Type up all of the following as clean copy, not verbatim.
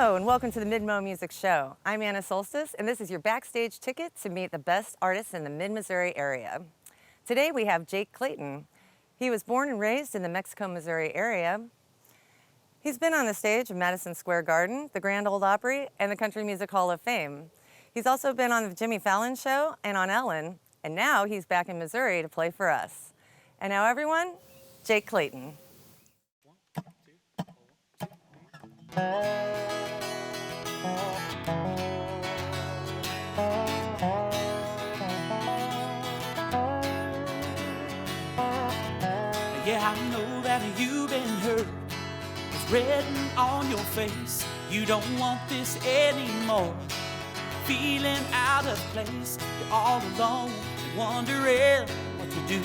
Hello and welcome to the Mid-Mo Music Show. I'm Anna Solstice and this is your backstage ticket to meet the best artists in the Mid-Missouri area. Today we have Jake Clayton. He was born and raised in the Mexico, Missouri area. He's been on the stage of Madison Square Garden, the Grand Ole Opry, and the Country Music Hall of Fame. He's also been on the Jimmy Fallon Show and on Ellen, and now he's back in Missouri to play for us. And now everyone, Jake Clayton. Yeah, I know that you've been hurt. It's written on your face. You don't want this anymore. Feeling out of place. You're all alone, wondering what to do.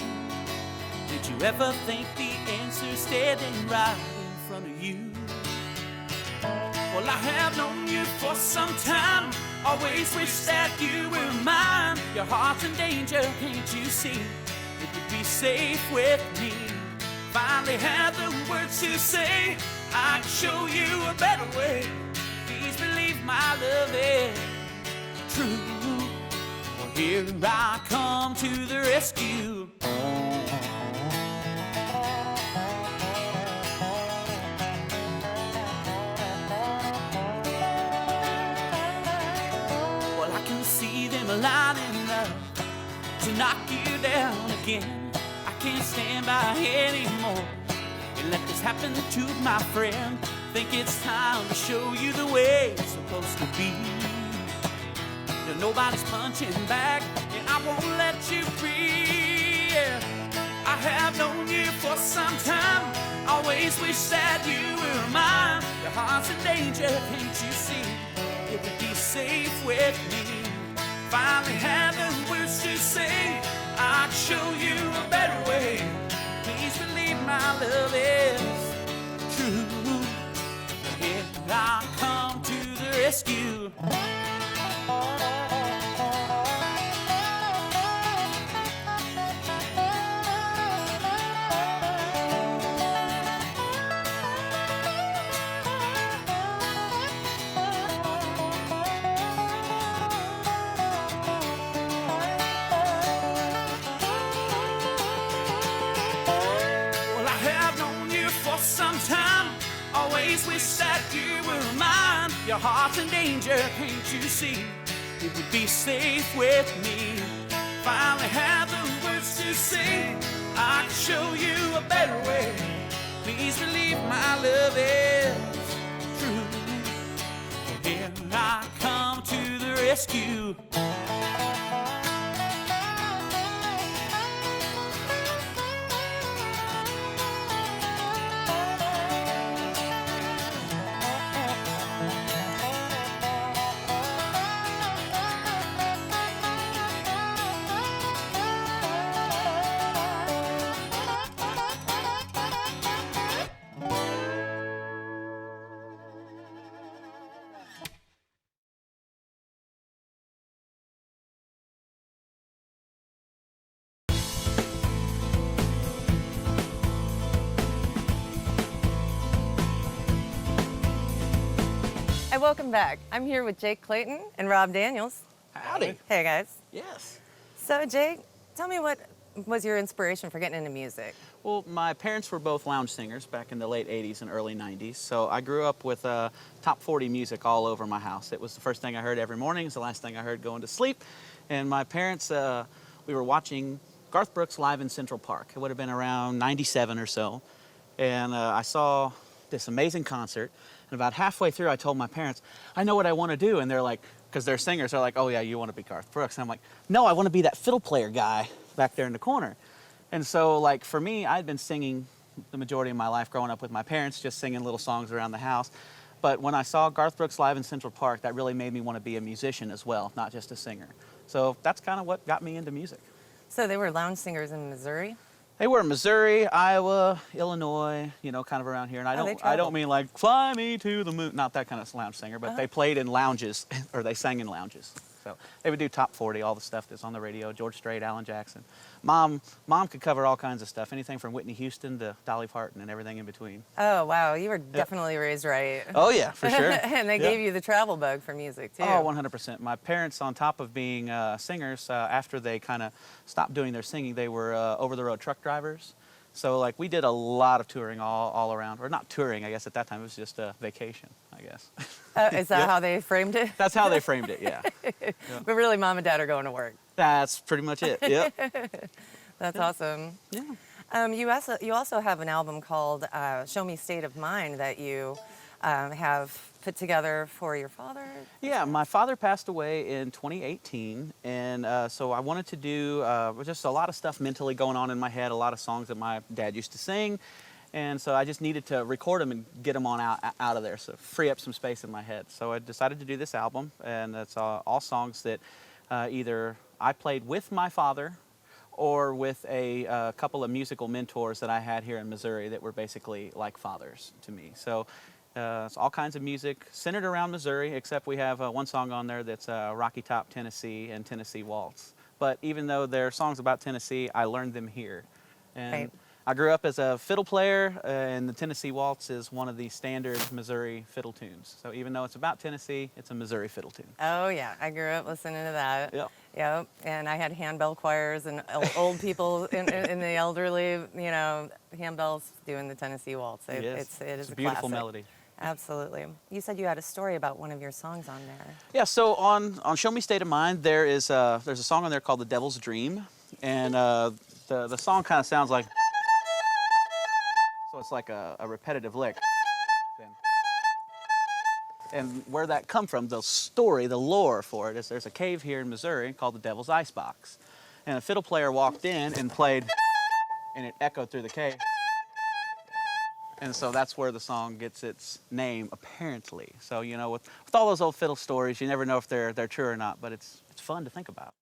Did you ever think the answer's standing right in front of you? Well, I have known you for some time. Always wish that you were mine. Your heart's in danger, can't you see? It would be safe with me. Finally had the words to say. I can show you a better way. Please believe my love is true. Well, here I come to the rescue. Well, I can see them lining up to knock you down again. I can't stand by anymore and let this happen to my friend. Think it's time to show you the way it's supposed to be. Now, nobody's punching back and I won't let you be. Yeah. I have known you for some time. Always wish that you were mine. Your heart's in danger, can't you see? It would be safe with me. Finally had the words to say. I can show you a better way. Please believe my love is true. Here I come to the rescue. Sometime, always wish that you were mine. Your heart's in danger, can't you see? It would be safe with me. Finally had the words to say. I can show you a better way. Please believe my love is true. Here I come to the rescue. And welcome back. I'm here with Jake Clayton and Rob Daniels. Howdy. Hey guys. Yes. So Jake, tell me what was your inspiration for getting into music? Well, my parents were both lounge singers back in the late 80s and early 90s, so I grew up with top 40 music all over my house. It was the first thing I heard every morning. It was the last thing I heard going to sleep. And my parents, we were watching Garth Brooks live in Central Park. It would have been around 97 or so. And I saw this amazing concert. And about halfway through, I told my parents, I know what I want to do. And they're like, because they're singers, they're like, oh yeah, you want to be Garth Brooks. And I'm like, no, I want to be that fiddle player guy back there in the corner. And so, like, for me, I'd been singing the majority of my life growing up with my parents, just singing little songs around the house. But when I saw Garth Brooks live in Central Park, that really made me want to be a musician as well, not just a singer. So that's kind of what got me into music. So they were lounge singers in Missouri? They were Missouri, Iowa, Illinois, you know, kind of around here. And I don't mean like fly me to the moon, not that kind of lounge singer, but they played in lounges, or they sang in lounges. So So they would do top 40, all the stuff that's on the radio, George Strait, Alan Jackson. Mom could cover all kinds of stuff, anything from Whitney Houston to Dolly Parton and everything in between. Oh, wow. You were definitely raised right. Oh, yeah, for sure. And they gave you the travel bug for music, too. Oh, 100%. My parents, on top of being singers, after they kind of stopped doing their singing, they were over-the-road truck drivers. So, like, we did a lot of touring all around. Or not touring, I guess, at that time. It was just a vacation, I guess. Is that how they framed it? That's how they framed it, yeah. But really, Mom and Dad are going to work. That's pretty much it, yep. That's awesome. Yeah. You also have an album called Show Me State of Mind that you have put together for your father? Yeah, my father passed away in 2018, and so I wanted to do just a lot of stuff mentally going on in my head, a lot of songs that my dad used to sing, and so I just needed to record them and get them on out of there, so free up some space in my head. So I decided to do this album, and it's all songs that either I played with my father or with a couple of musical mentors that I had here in Missouri that were basically like fathers to me. So it's all kinds of music centered around Missouri, except we have one song on there that's Rocky Top, Tennessee, and Tennessee Waltz. But even though they're songs about Tennessee, I learned them here. And Right. I grew up as a fiddle player, and the Tennessee Waltz is one of the standard Missouri fiddle tunes. So even though it's about Tennessee, it's a Missouri fiddle tune. Oh, yeah. I grew up listening to that. Yep. Yep. And I had handbell choirs and old people in the elderly, you know, handbells doing the Tennessee Waltz. It is It's a a beautiful classic. melody. Absolutely. You said you had a story about one of your songs on there. Yeah, so on Show Me State of Mind, there's a song on there called The Devil's Dream, and the song kind of sounds like, so it's like a repetitive lick. And where that come from, the story, the lore for it is there's a cave here in Missouri called the Devil's Icebox, and a fiddle player walked in and played, and it echoed through the cave. And so that's where the song gets its name, apparently. So, you know, with all those old fiddle stories, you never know if they're true or not, but it's fun to think about.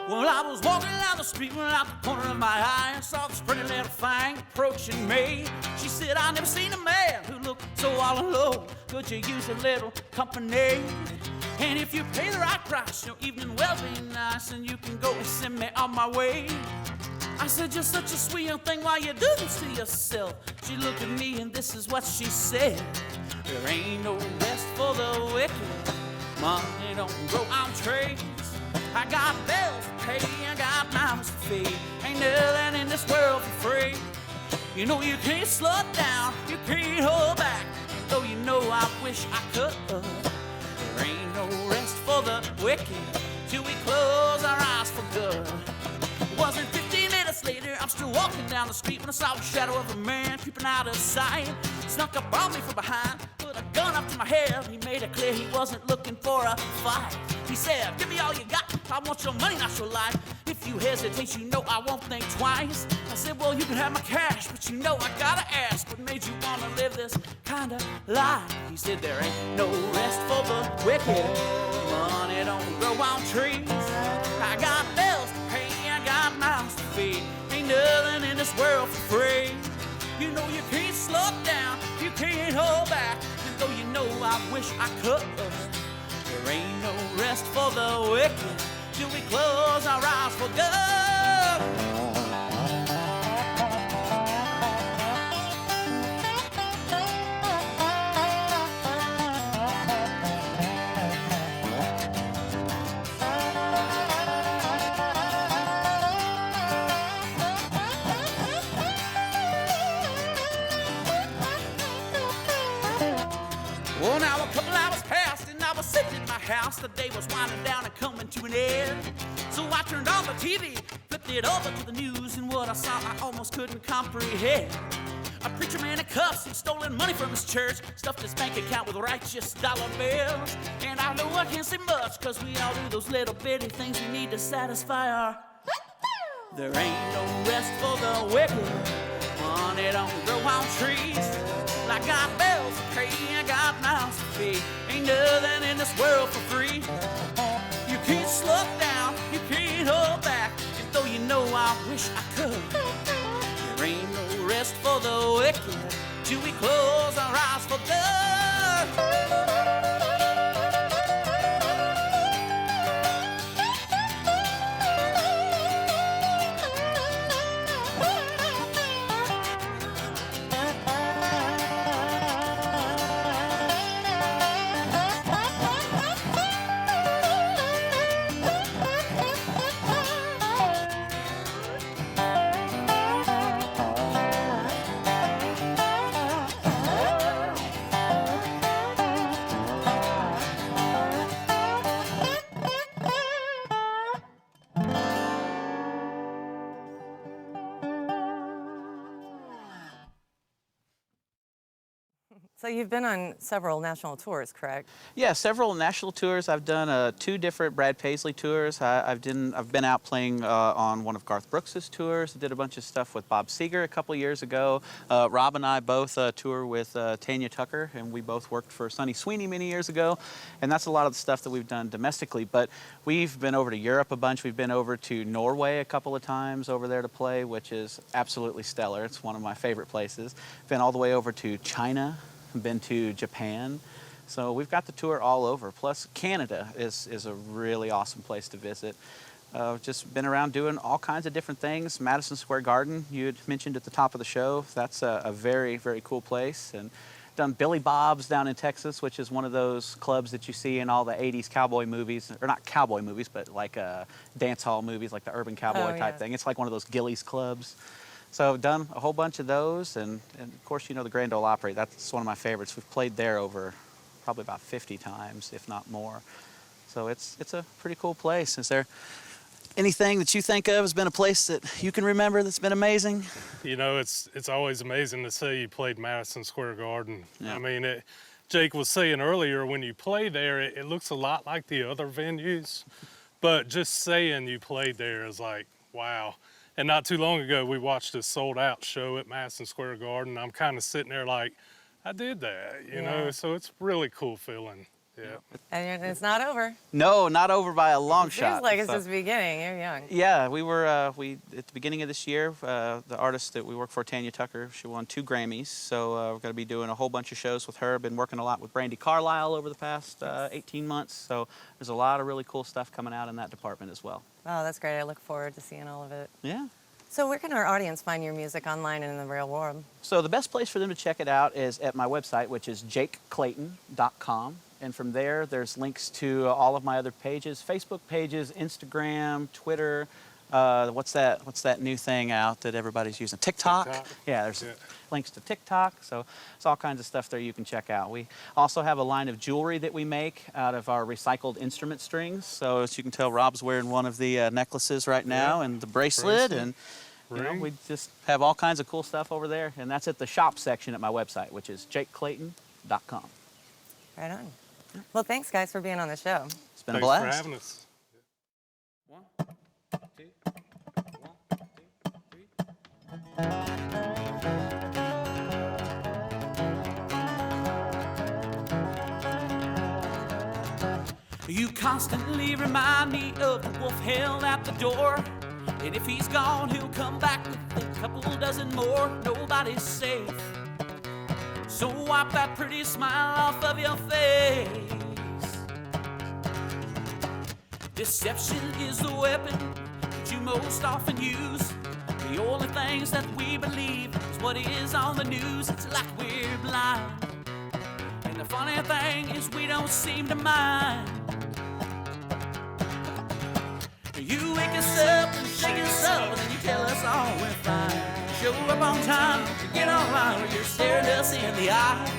Well, I was walking down the street when out the corner of my eye and saw this pretty little thing approaching me. She said, I never seen a man who looked so all alone. Could you use a little company? And if you pay the right price, your evening will be nice, and you can go and send me on my way. I said, you're such a sweet young thing, why you do this to yourself? She looked at me and this is what she said. There ain't no rest for the wicked. Money don't grow on trees. I got bills to pay, I got mouths to feed. Ain't nothing in this world for free. You know you can't slow it down, you can't hold back. Though you know I wish I could. There ain't no rest for the wicked till we close our eyes for good. It wasn't 15 minutes later, I'm still walking down the street when I saw the shadow of a man creeping out of sight. Snuck up on me from behind, put a gun up to my head. He made it clear he wasn't looking for a fight. He said, give me all you got, I want your money, not your life. If you hesitate, you know I won't think twice. I said, well, you can have my cash, but you know I gotta ask, what made you wanna live this kind of life? He said, there ain't no rest for the wicked. Money don't grow on trees. I got bills to pay, I got mouths to feed. Ain't nothing in this world for free. You know you can't slow down, you can't hold back. And though you know I wish I could, there ain't no rest for the wicked till we close our eyes for good. Well, now a couple hours passed and I was sitting in my house. The day was winding down and coming to an end. So I turned on the TV, flipped it over to the news, and what I saw I almost couldn't comprehend. A preacher man in cuffs and stolen money from his church, stuffed his bank account with righteous dollar bills. And I know I can't say much, cause we all do those little bitty things we need to satisfy our... There ain't no rest for the wicked. Money don't grow on trees. I got bills to pay, I got mouths to feed. Ain't nothing in this world for free. You can't slow down, you can't hold back. And though you know I wish I could, there ain't no rest for the wicked till we close our eyes for good. So you've been on several national tours, correct? Yeah, several national tours. I've done 2 different Brad Paisley tours. I've been out playing on one of Garth Brooks's tours. I did a bunch of stuff with Bob Seger a couple years ago. Rob and I both tour with Tanya Tucker, and we both worked for Sonny Sweeney many years ago. And that's a lot of the stuff that we've done domestically. But we've been over to Europe a bunch. We've been over to Norway a couple of times over there to play, which is absolutely stellar. It's one of my favorite places. Been all the way over to China. Been to Japan. So we've got the tour all over. Plus Canada is a really awesome place to visit. Just been around doing all kinds of different things. Madison Square Garden, you had mentioned at the top of the show. That's a very, very cool place. And done Billy Bob's down in Texas, which is one of those clubs that you see in all the 80s cowboy movies, or not cowboy movies, but like dance hall movies, like the Urban Cowboy type thing. It's like one of those Gillies clubs. So I've done a whole bunch of those, and of course, you know, the Grand Ole Opry, that's one of my favorites. We've played there over probably about 50 times, if not more. So it's a pretty cool place. Is there anything that you think of has been a place that you can remember that's been amazing? You know, it's always amazing to see you played Madison Square Garden. Yeah. I mean, Jake was saying earlier, when you play there, it looks a lot like the other venues, but just saying you played there is like, wow. And not too long ago, we watched a sold-out show at Madison Square Garden. I'm kind of sitting there like, I did that, you know? So it's really cool feeling, yeah. And it's not over. No, not over by a long shot. Seems like it's So- just beginning. You're young. Yeah, we were, at the beginning of this year, the artist that we work for, Tanya Tucker, she won 2 Grammys. So we're going to be doing a whole bunch of shows with her. Been working a lot with Brandi Carlile over the past 18 months. So there's a lot of really cool stuff coming out in that department as well. Oh, that's great. I look forward to seeing all of it. Yeah. So where can our audience find your music online and in the real world? So the best place for them to check it out is at my website, which is jakeclayton.com. And from there, there's links to all of my other pages, Facebook pages, Instagram, Twitter, What's that new thing out that everybody's using? TikTok? TikTok. Yeah, there's Yeah. links to TikTok, so it's all kinds of stuff there you can check out. We also have a line of jewelry that we make out of our recycled instrument strings. So as you can tell, Rob's wearing one of the necklaces right now, Yeah. and the bracelet, and you know, Ring. we just have all kinds of cool stuff over there, and that's at the shop section at my website, which is jakeclayton.com. Right on. Well, thanks, guys, for being on the show. It's been a Thanks blast. for having us. One, two, one, two, three. You constantly remind me of the wolf held at the door. And if he's gone, he'll come back with a couple dozen more. Nobody's safe. So wipe that pretty smile off of your face. Deception is the weapon that you most often use. The only things that we believe is what is on the news. It's like we're blind. And the funny thing is we don't seem to mind. You wake us up and shake us up, and then you tell us all we're fine. Show up on time, get online, or you're staring us in the eye.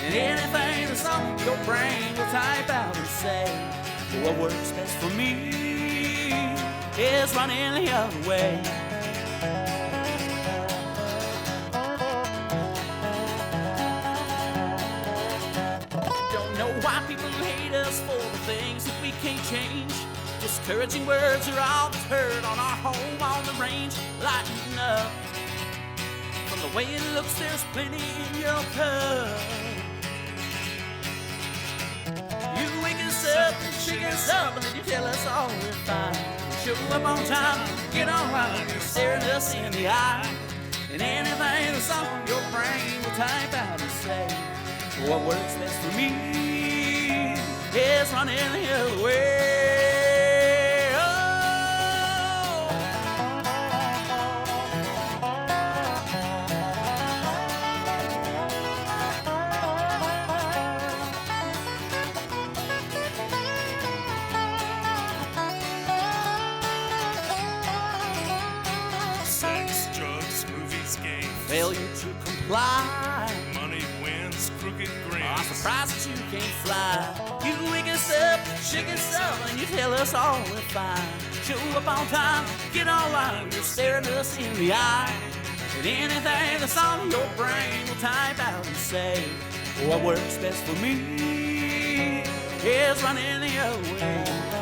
And anything that's on your brain will type out and say, what works best for me is running the other way. Don't know why people hate us for the things that we can't change. Discouraging words are all that's heard on our home on the range. Lighten up. From the way it looks, there's plenty in your cup. You wake us up and shake us up, and then you tell us all we're fine. Show up on time, get online, you're staring us in the eye. And anything that's on your brain will type out and say, what works best for me is running the other way. Sex, drugs, movies, games. Failure to comply. Money wins, crooked grins. I'm surprised that you can't fly. You wake us up, shake us up, and you tell us all we're fine. Show up on time, get online, you're staring us in the eye. And anything that's on your brain will type out and say, what works best for me is running the other way.